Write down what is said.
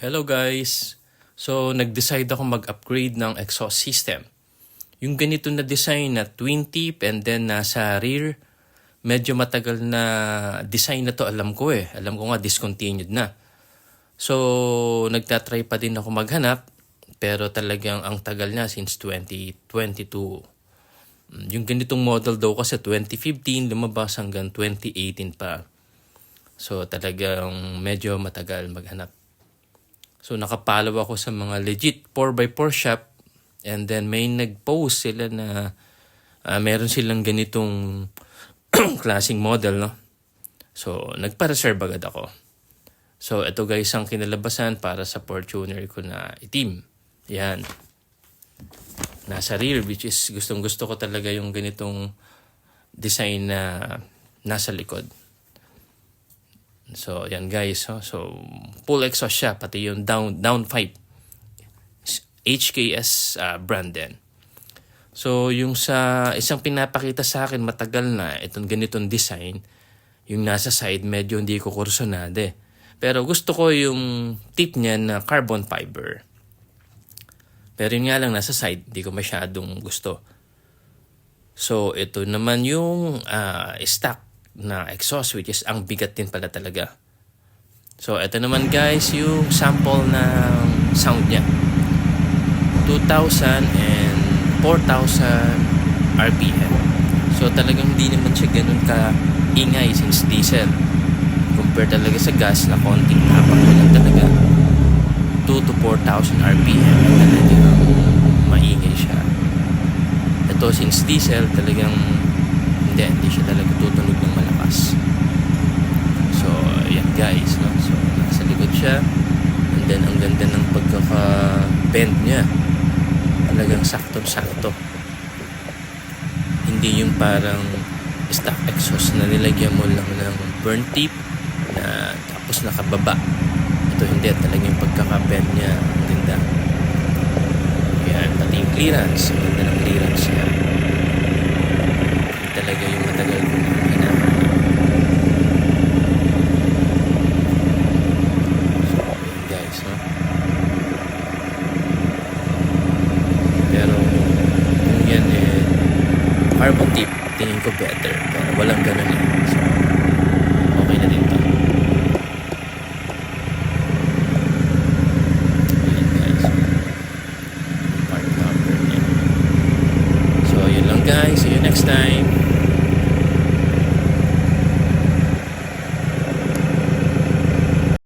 Hello guys! So nag-decide ako mag-upgrade ng exhaust system. Yung ganito na design na twin tip and then nasa rear, medyo matagal na design na to, alam ko eh. Alam ko nga discontinued na. So nagtatry pa din ako maghanap, pero talagang ang tagal na since 2022. Yung ganitong model daw kasi 2015 lumabas hanggang 2018 pa. So talagang medyo matagal maghanap. So nakapalaw ako sa mga legit 4x4 shop and then may nag-post sila na meron silang ganitong klaseng model, no? So nagpa-reserve agad ako. So ito guys ang kinalabasan para sa Fortuner ko na itim. Yan. Nasa rear, which is gustong gusto ko talaga yung ganitong design na nasa likod. So, yan guys. So, full exhaust siya. Pati yung down 5. HKS brand din. So, yung sa isang pinapakita sa akin matagal na itong ganitong design, yung nasa side medyo hindi ko kursunade. Pero gusto ko yung tip niya na carbon fiber. Pero yun nga lang nasa side, hindi ko masyadong gusto. So, ito naman yung stock na exhaust, which is ang bigat din pala talaga. So ito naman guys yung sample ng sound niya, 2,000 and 4,000 RPM. So talagang hindi naman siya ganun ka ingay since diesel, compare talaga sa gas na konting tapak mo lang talaga. 2 to 4,000 RPM talagang maingay siya. Ito since diesel talagang hindi siya talaga tutunog ng malakas. So, yan guys, no? So, nasa likod siya. And then, ang ganda ng pagkaka-bend niya. Talagang saktong-sakto. Hindi yung parang stock exhaust na nilagyan mo lang ng burn tip na tapos nakababa. Ito hindi. Talagang yung pagkaka-bend niya. Ang ganda. Yan, pati yung clearance. Ang ganda ng clearance niya. Talaga yung matagal ko na hinahanap. So, yun guys, no? Pero, kung yan carbon tip, tingin ko better. Pero walang ganun eh. So, okay na din to. Ayan guys. Part number niya. So, yun lang guys. See you next time.